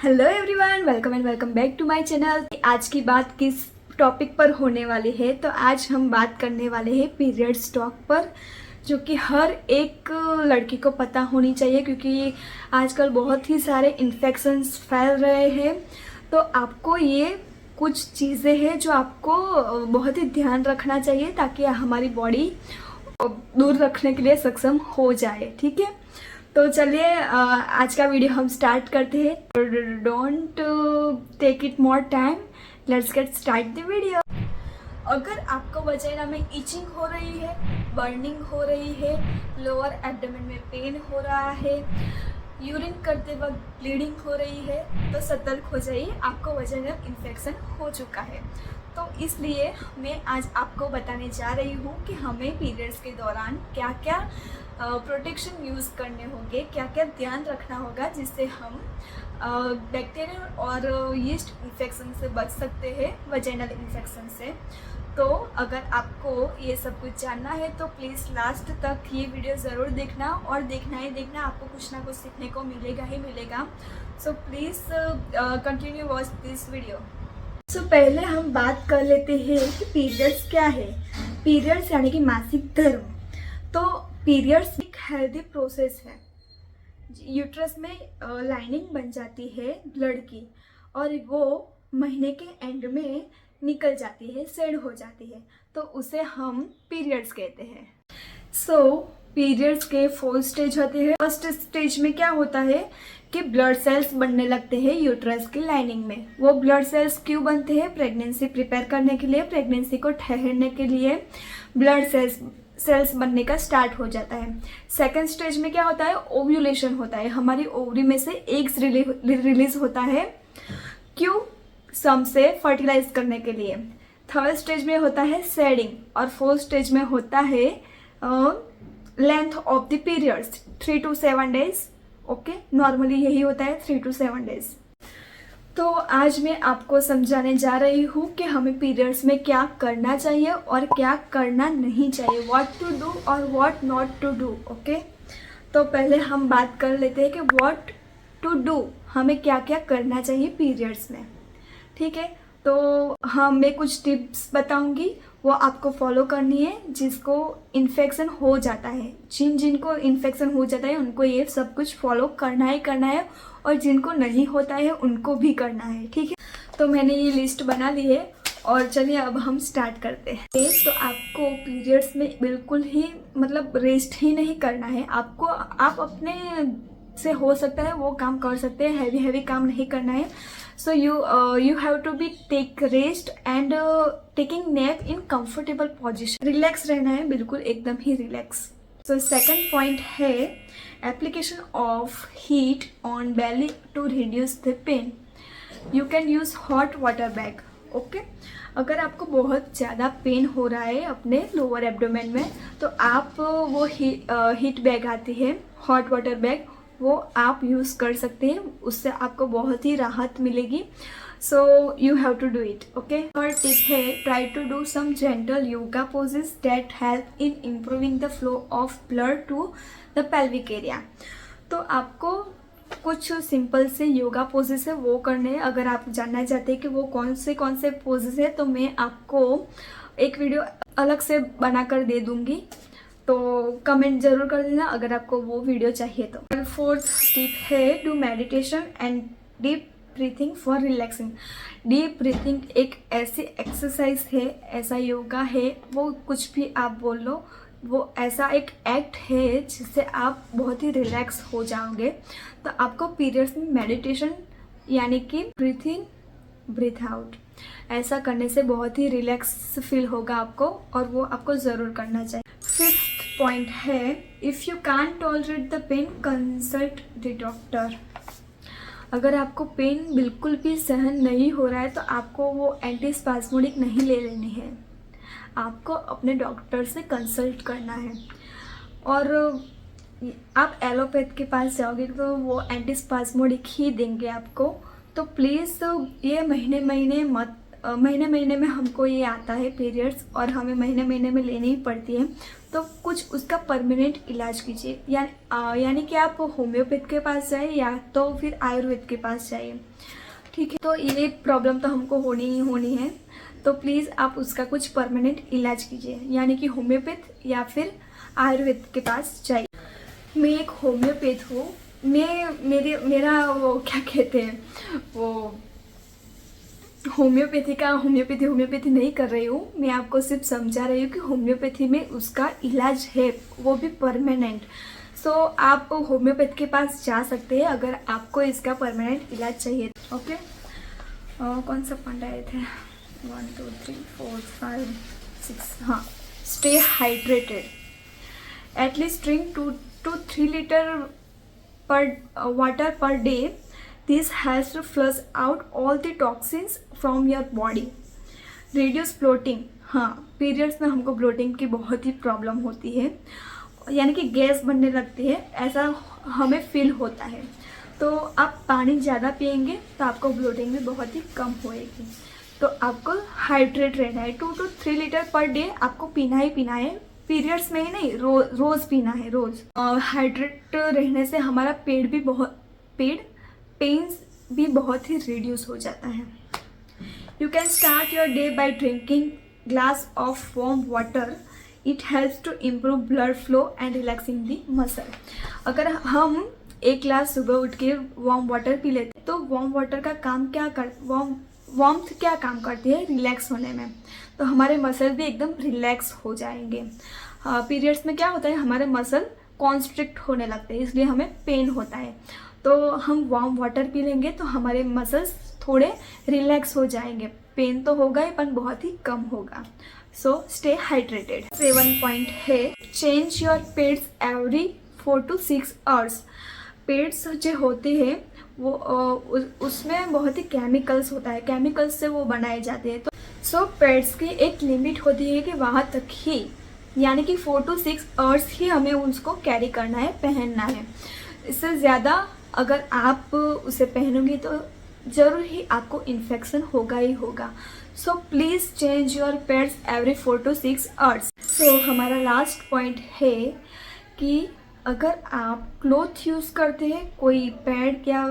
Hello everyone, welcome and welcome back to my channel. आज की बात किस टॉपिक पर होने वाली है, तो आज हम बात करने वाले हैं पीरियड्स टॉक पर, जो कि हर एक लड़की को पता होनी चाहिए क्योंकि आजकल बहुत ही सारे इन्फेक्शंस फैल रहे हैं। तो आपको ये कुछ चीज़ें हैं जो आपको बहुत ही ध्यान रखना चाहिए ताकि हमारी बॉडी दूर रखने के लिए सक्षम हो जाए। ठीक है, तो चलिए आज का वीडियो हम स्टार्ट करते हैं। Don't take it more time, let's get start the video. अगर आपको वजाइना में इचिंग हो रही है, बर्निंग हो रही है, लोअर एब्डोमेन में पेन हो रहा है, यूरिन करते वक्त ब्लीडिंग हो रही है, तो सतर्क हो जाइए, आपको वजाइनल इन्फेक्शन हो चुका है। तो इसलिए मैं आज आपको बताने जा रही हूँ कि हमें पीरियड्स के दौरान क्या क्या प्रोटेक्शन यूज़ करने होंगे, क्या क्या ध्यान रखना होगा जिससे हम बैक्टीरियल और यीस्ट इन्फेक्शन से बच सकते हैं, वजाइनल इन्फेक्शन से। तो अगर आपको ये सब कुछ जानना है तो प्लीज़ लास्ट तक ये वीडियो ज़रूर देखना, और देखना ही देखना, आपको कुछ ना कुछ सीखने को मिलेगा ही मिलेगा। So please continue watch this video. So पहले हम बात कर लेते हैं कि पीरियड्स क्या है। पीरियड्स यानी कि मासिक धर्म। तो पीरियड्स एक हेल्दी प्रोसेस है। यूट्रस में लाइनिंग बन जाती है ब्लड की, और वो महीने के एंड में निकल जाती है, सेड हो जाती है, तो उसे हम पीरियड्स कहते हैं। सो पीरियड्स के 4 स्टेज होते हैं। फर्स्ट स्टेज में क्या होता है कि ब्लड सेल्स बनने लगते हैं यूट्रस की लाइनिंग में। वो ब्लड सेल्स क्यों बनते हैं? प्रेगनेंसी प्रिपेयर करने के लिए, प्रेगनेंसी को ठहरने के लिए ब्लड सेल्स बनने का स्टार्ट हो जाता है। सेकेंड स्टेज में क्या होता है? ओव्यूलेशन होता है। हमारी ओवरी में से एग्स रिलीज होता है। क्यों? सम से फर्टिलाइज करने के लिए। थर्ड स्टेज में होता है सेडिंग, और फोर्थ स्टेज में होता है length of the periods 3 to 7 days। Okay, normally यही होता है 3 to 7 days। तो आज मैं आपको समझाने जा रही हूँ कि हमें पीरियड्स में क्या करना चाहिए और क्या करना नहीं चाहिए, व्हाट टू डू और what not to do. Okay, तो पहले हम बात कर लेते हैं कि व्हाट टू डू, हमें क्या क्या करना चाहिए पीरियड्स में। ठीक है, तो हाँ, मैं कुछ टिप्स बताऊंगी, वो आपको फॉलो करनी है। जिसको इन्फेक्शन हो जाता है, जिनको इन्फेक्शन हो जाता है उनको ये सब कुछ फॉलो करना है, और जिनको नहीं होता है उनको भी करना है। ठीक है, तो मैंने ये लिस्ट बना ली है, और चलिए अब हम स्टार्ट करते हैं। तो आपको पीरियड्स में बिल्कुल ही रेस्ट ही नहीं करना है। आप अपने से हो सकता है वो काम कर सकते हैं, हैवी काम नहीं करना है। सो you have to be take rest and taking nap in comfortable position। Relax रहना है, बिल्कुल एकदम ही रिलैक्स। सो सेकंड पॉइंट है application of heat on belly to reduce the pain. You can use hot water bag. Okay, अगर आपको बहुत ज़्यादा पेन हो रहा है अपने लोअर एब्डोमेन में, तो आप वो हीट बैग आती है, हॉट वाटर बैग, वो आप यूज़ कर सकते हैं, उससे आपको बहुत ही राहत मिलेगी। So you have to do it. Okay, और टिप है try to do some gentle yoga poses that help in improving the flow of blood to the pelvic area. तो आपको कुछ सिंपल से योगा पोजेस है वो करने हैं। अगर आप जानना चाहते हैं कि वो कौन से पोजेस है, तो मैं आपको एक वीडियो अलग से बनाकर दे दूँगी, तो कमेंट जरूर कर देना अगर आपको वो वीडियो चाहिए तो। फोर्थ टिप है do meditation and deep breathing for relaxing. Deep breathing एक ऐसी एक्सरसाइज है, ऐसा योगा है, वो कुछ भी आप बोल लो, वो ऐसा एक एक्ट है जिससे आप बहुत ही रिलैक्स हो जाओगे। तो आपको पीरियड्स में मेडिटेशन यानी कि ब्रीथ इन ब्रीथ आउट, ऐसा करने से बहुत ही रिलैक्स फील होगा आपको, और वो आपको ज़रूर करना चाहिए। फिफ्थ पॉइंट है if you can't tolerate the pain consult the doctor. अगर आपको पेन बिल्कुल भी सहन नहीं हो रहा है तो आपको वो एंटीस्पास्मोडिक नहीं ले लेनी है, आपको अपने डॉक्टर से कंसल्ट करना है। और आप एलोपैथ के पास जाओगे तो वो एंटीस्पास्मोडिक ही देंगे आपको। तो प्लीज़ ये महीने महीने में हमको ये आता है पीरियड्स, और हमें महीने में लेनी ही पड़ती है, तो कुछ उसका परमानेंट इलाज कीजिए, यानी कि आप होम्योपैथ के पास जाइए या तो फिर आयुर्वेद के पास जाइए। ठीक है, तो ये प्रॉब्लम तो हमको होनी ही होनी है, तो प्लीज़ आप उसका कुछ परमानेंट इलाज कीजिए, यानी कि होम्योपैथ या फिर आयुर्वेद के पास जाइए। मैं एक होम्योपैथ हूँ। मेरा वो क्या कहते हैं, वो होम्योपैथी नहीं कर रही हूँ मैं, आपको सिर्फ समझा रही हूँ कि होम्योपैथी में उसका इलाज है, वो भी परमानेंट। सो आप होम्योपैथ के पास जा सकते हैं अगर आपको इसका परमानेंट इलाज चाहिए। ओके, कौन सा पॉइंट आए थे, 1 2 3 4 5 6, हाँ, stay hydrated, at least drink 2 to 3 liter water per day. This helps to flush out all the toxins from your body. Reduce bloating. हाँ, पीरियड्स में हमको ब्लोटिंग की बहुत ही प्रॉब्लम होती है, यानी कि गैस बनने लगती है, ऐसा हमें फील होता है। तो आप पानी ज़्यादा पिएंगे तो आपको ब्लोटिंग भी बहुत ही कम होएगी। तो आपको हाइड्रेट रहना है, 2 to 3 लीटर पर डे आपको पीना ही पीना है, पीरियड्स में ही नहीं, रोज़ पीना है, रोज़। हाइड्रेट रहने से हमारा पेन्स भी बहुत ही रिड्यूस हो जाता है। You can start your day by drinking glass of warm water. It helps to improve blood flow and relaxing the muscle. अगर हम एक ग्लास सुबह उठ के वार्म वाटर पी लेते तो वार्म वाटर का काम वार्मथ क्या काम करती है, रिलैक्स होने में। तो हमारे मसल भी एकदम रिलैक्स हो जाएंगे। पीरियड्स में क्या होता है, हमारे मसल कॉन्स्ट्रिक्ट होने लगते हैं, इसलिए हमें पेन होता है। तो हम वार्म वाटर पी लेंगे तो हमारे मसल्स थोड़े रिलैक्स हो जाएंगे, पेन तो होगा ही पर बहुत ही कम होगा। So stay hydrated. 7 पॉइंट है, change your pads every 4 to 6 hours। पेड्स जो होते हैं वो उसमें बहुत ही केमिकल्स होता है, केमिकल्स से वो बनाए जाते हैं। तो सो पेड्स की एक लिमिट होती है कि वहाँ तक ही, यानी कि 4 to 6 hours ही हमें उसको कैरी करना है, पहनना है। इससे ज़्यादा अगर आप उसे पहनोगे तो ज़रूर ही आपको इन्फेक्शन होगा ही होगा। So please change your pads every 4 to 6 hours। सो हमारा लास्ट पॉइंट है कि अगर आप क्लॉथ यूज़ करते हैं, कोई पैड या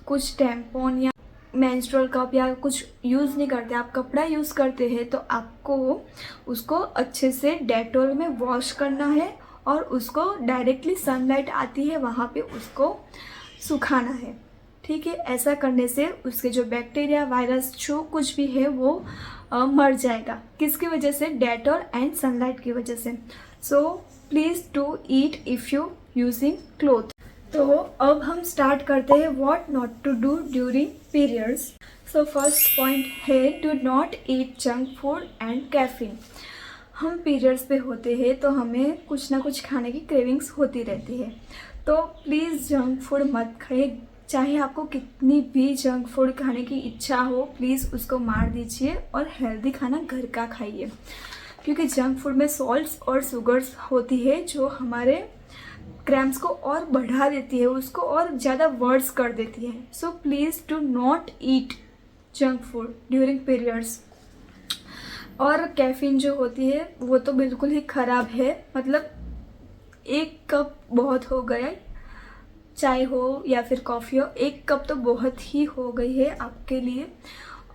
कुछ टैम्पॉन या मेंस्ट्रुअल कप या कुछ यूज़ नहीं करते, आप कपड़ा यूज़ करते हैं, तो आपको उसको अच्छे से डेटॉल में वॉश करना है और उसको डायरेक्टली सनलाइट आती है वहाँ पे उसको सुखाना है। ठीक है, ऐसा करने से उसके जो बैक्टीरिया, वायरस, जो कुछ भी है वो मर जाएगा। किसकी वजह से, डेटॉल एंड सनलाइट की वजह से। So please do eat if you using cloth. तो अब हम स्टार्ट करते हैं what not to do during periods. So first point है, do not eat junk food and caffeine. हम पीरियड्स पे होते हैं तो हमें कुछ ना कुछ खाने की क्रेविंग्स होती रहती है, तो प्लीज़ जंक फूड मत खाइए। चाहे आपको कितनी भी जंक फूड खाने की इच्छा हो, प्लीज़ उसको मार दीजिए और हेल्दी खाना घर का खाइए, क्योंकि जंक फूड में सॉल्ट्स और शुगर्स होती है जो हमारे क्रैम्प्स को और बढ़ा देती है, उसको और ज़्यादा वर्स कर देती है। सो please do not eat junk food during periods. और कैफ़ीन जो होती है वो तो बिल्कुल ही ख़राब है, मतलब 1 कप बहुत हो गया, चाय हो या फिर कॉफ़ी हो, 1 कप तो बहुत ही हो गई है आपके लिए,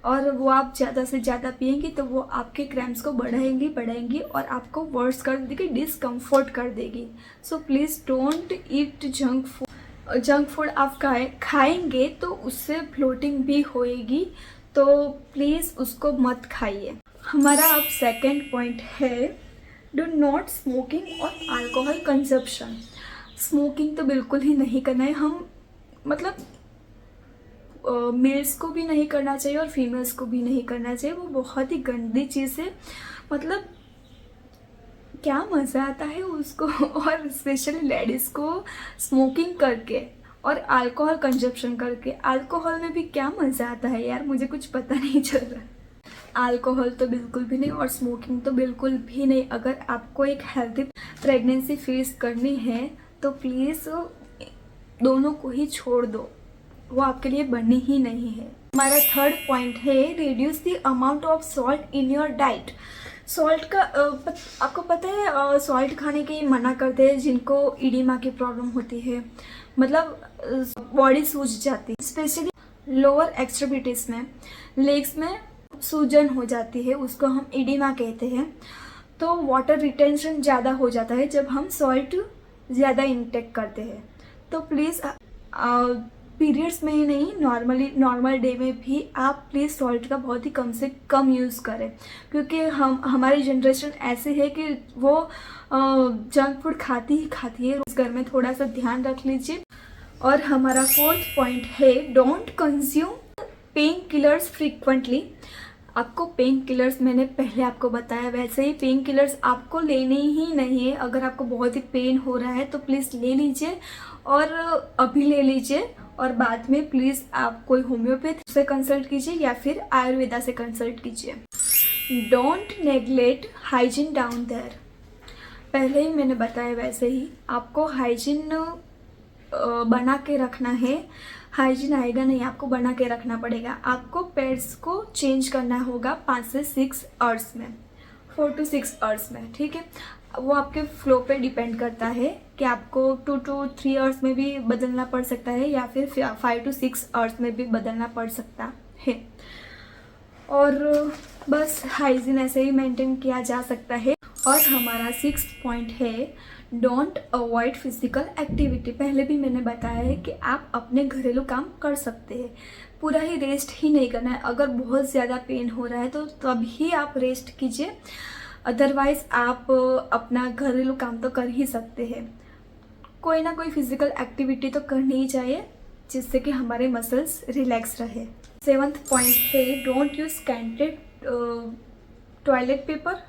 और वो आप ज़्यादा से ज़्यादा पिएंगी तो वो आपके क्रैम्प्स को बढ़ाएंगी और आपको वर्स कर देगी, डिस्कम्फर्ट कर देगी। So please don't eat junk food. Junk food आप खाएंगे तो उससे ब्लोटिंग भी होएगी, तो प्लीज़ उसको मत खाइए। हमारा अब सेकंड पॉइंट है, डू नॉट स्मोकिंग और अल्कोहल कंजप्शन। स्मोकिंग तो बिल्कुल ही नहीं करना है, हम मतलब मेल्स को भी नहीं करना चाहिए और फीमेल्स को भी नहीं करना चाहिए, वो बहुत ही गंदी चीज़ है। मतलब क्या मज़ा आता है उसको, और स्पेशली लेडीज़ को स्मोकिंग करके और अल्कोहल कंजप्शन करके। अल्कोहल में भी क्या मज़ा आता है यार, मुझे कुछ पता नहीं चल रहा। अल्कोहल तो बिल्कुल भी नहीं और स्मोकिंग तो बिल्कुल भी नहीं। अगर आपको एक हेल्दी प्रेगनेंसी फेस करनी है तो प्लीज़ दोनों को ही छोड़ दो, वो आपके लिए बनी ही नहीं है। हमारा थर्ड पॉइंट है, reduce the amount of salt in your diet. Salt का आपको पता है सॉल्ट खाने के मना करते हैं जिनको इडिमा की प्रॉब्लम होती है, मतलब बॉडी सूज जाती है, स्पेशली लोअर एक्सट्रीमिटीज में, लेग्स में सूजन हो जाती है, उसको हम इडिमा कहते हैं। तो वाटर रिटेंशन ज़्यादा हो जाता है जब हम सॉल्ट ज़्यादा इंटेक करते हैं। तो प्लीज़ पीरियड्स में ही नहीं, नॉर्मल डे में भी आप प्लीज़ सॉल्ट का बहुत ही कम से कम यूज़ करें, क्योंकि हमारी जनरेशन ऐसे है कि वो जंक फूड खाती ही खाती है। उस घर में थोड़ा सा ध्यान रख लीजिए। और हमारा 4th पॉइंट है don't consume pain killers frequently. आपको पेन किलर्स मैंने पहले आपको बताया, वैसे ही पेन किलर्स आपको लेने ही नहीं है। अगर आपको बहुत ही पेन हो रहा है तो प्लीज़ ले लीजिए, और अभी ले लीजिए, और बाद में प्लीज़ आप कोई होम्योपैथ से कंसल्ट कीजिए या फिर आयुर्वेदा से कंसल्ट कीजिए। Don't neglect hygiene down there. पहले ही मैंने बताया वैसे ही आपको हाइजीन बना के रखना है। हाइजीन आएगा नहीं, आपको बना के रखना पड़ेगा। आपको पैड्स को चेंज करना होगा 5 से 6 आवर्स में, 4 to 6 आवर्स में, ठीक है। वो आपके फ्लो पे डिपेंड करता है कि आपको 2 to 3 आवर्स में भी बदलना पड़ सकता है या फिर 5 to 6 आवर्स में भी बदलना पड़ सकता है। और बस हाइजीन ऐसे ही मेंटेन किया जा सकता है। और हमारा 6th पॉइंट है डोंट अवॉइड फिजिकल एक्टिविटी। पहले भी मैंने बताया है कि आप अपने घरेलू काम कर सकते हैं, पूरा ही रेस्ट ही नहीं करना है। अगर बहुत ज़्यादा पेन हो रहा है तो तभी आप रेस्ट कीजिए, अदरवाइज़ आप अपना घरेलू काम तो कर ही सकते हैं। कोई ना कोई फिजिकल एक्टिविटी तो करनी ही चाहिए जिससे कि हमारे मसल्स रिलैक्स रहे। 7th पॉइंट है don't use scented toilet paper,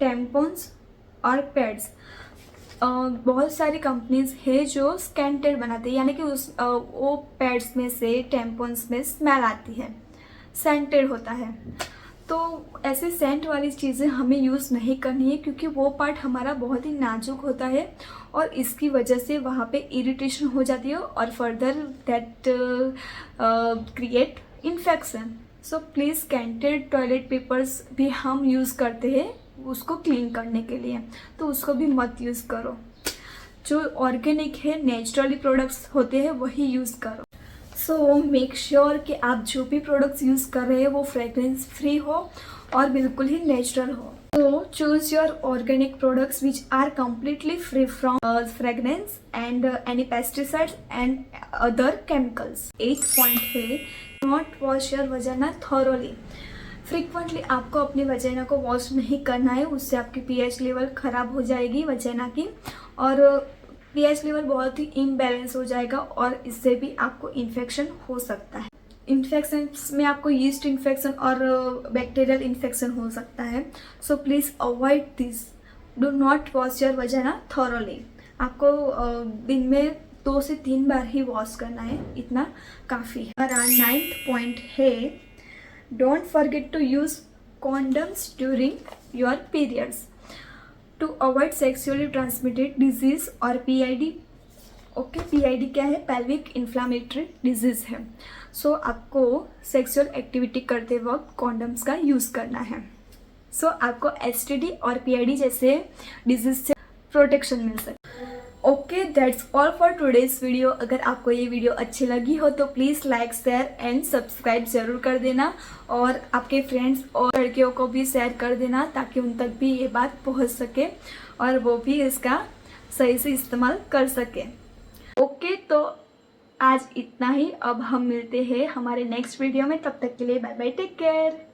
tampons और पैड्स। बहुत सारी कंपनीज है जो स्कैंटेड बनाते हैं, यानी कि वो पैड्स में से, टैम्पॉन्स में स्मेल आती है, सेंटेड होता है। तो ऐसे सेंट वाली चीज़ें हमें यूज़ नहीं करनी है, क्योंकि वो पार्ट हमारा बहुत ही नाजुक होता है और इसकी वजह से वहाँ पे इरिटेशन हो जाती है और further that create infection. So please scented toilet papers भी हम यूज़ करते हैं उसको क्लीन करने के लिए, तो उसको भी मत यूज़ करो। जो ऑर्गेनिक है, नेचुरली प्रोडक्ट्स होते हैं वही यूज़ करो। सो मेक श्योर कि आप जो भी प्रोडक्ट्स यूज़ कर रहे हैं वो फ्रेगरेंस फ्री हो और बिल्कुल ही नेचुरल हो। So choose your organic products which are completely free from fragrance and any pesticides and other chemicals. 8th point है not wash your vagina thoroughly. Frequently आपको अपनी वजाइना को वॉश नहीं करना है, उससे आपकी पीएच लेवल ख़राब हो जाएगी वजाइना की, और पीएच लेवल बहुत ही इम्बैलेंस हो जाएगा और इससे भी आपको इन्फेक्शन हो सकता है। इन्फेक्शन में आपको यीस्ट इन्फेक्शन और बैक्टीरियल इन्फेक्शन हो सकता है। So please avoid this, do not wash your vagina thoroughly. आपको दिन में 2 से 3 बार ही वॉश करना है, इतना काफ़ी है। और 9th पॉइंट है don't forget to use condoms during your periods to avoid sexually transmitted disease और PID। ओके, PID क्या है? पेल्विक इन्फ्लामेटरी डिजीज़ है। सो आपको सेक्सुअल एक्टिविटी करते वक्त कॉन्डम्स का यूज़ करना है। सो आपको STD और PID जैसे डिजीज़ से प्रोटेक्शन मिल सके। Okay, that's all for today's video. अगर आपको ये वीडियो अच्छी लगी हो तो please like, share and subscribe ज़रूर कर देना, और आपके फ्रेंड्स और लड़कियों को भी शेयर कर देना ताकि उन तक भी ये बात पहुंच सके और वो भी इसका सही से इस्तेमाल कर सके। ओके, तो आज इतना ही। अब हम मिलते हैं हमारे नेक्स्ट वीडियो में, तब तक के लिए बाय बाय, टेक केयर।